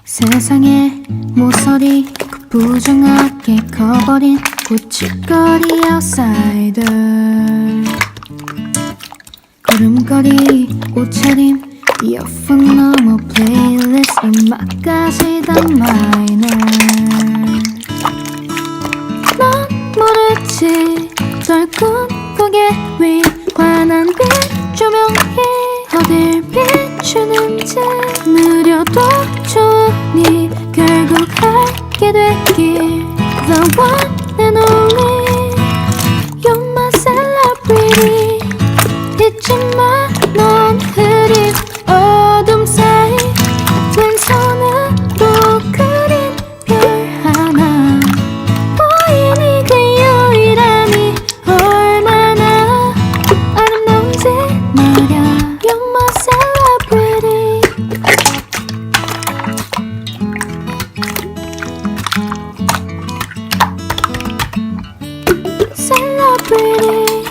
세상의 모서리 그 부정하게 커버린 고춧거리 아웃사이더 걸음걸이 옷차림 이어폰 넘어 플레이리스트 음악까지 다 마이너 넌 모르지 덜 꿈꾸게 위 환한 빛 조명이 어딜 비추는지 느려도 좋으니 결국 알게 되길 The one and only You're my celebrity 잊지마 넌 흐린 어둠 사이 왼손으로 그린 별 하나 보이니 그 유일함이 얼마나 아름다운지 말야 You're my celebrity Celebrity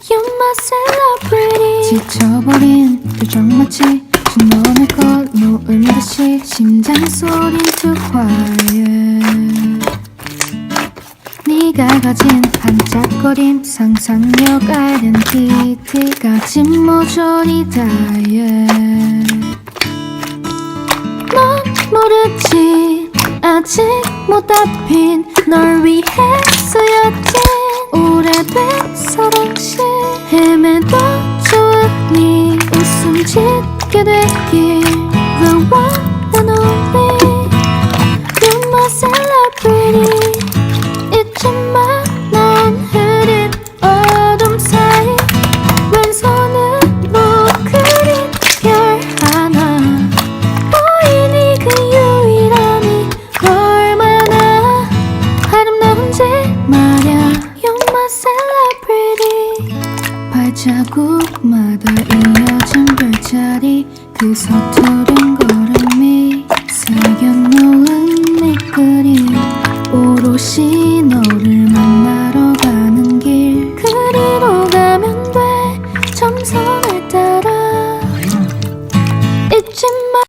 You're my celebrity 지쳐버린 표정 마치 진동을 꺼놓은 듯이 심장 소린 too quiet 네가 가진 반짝거림 상상력 아이덴티티까지 모조리 diet 넌 모르지 아직 못 답힌 널 위해 쓰여진 오래된 사랑시 헤매도 좋으니 웃음 짓게 되길 The one and only You're my celebrity 잊지마 넌 흐린 어둠 사이 왼손으로 그린 별 하나 보이니 그 유일함이 얼마나 아름다운지 말야 You're my celebrity 발자국마다 이어진 별자리 그 서투른 걸음이 새겨놓은 네 그림 오롯이 너를 만나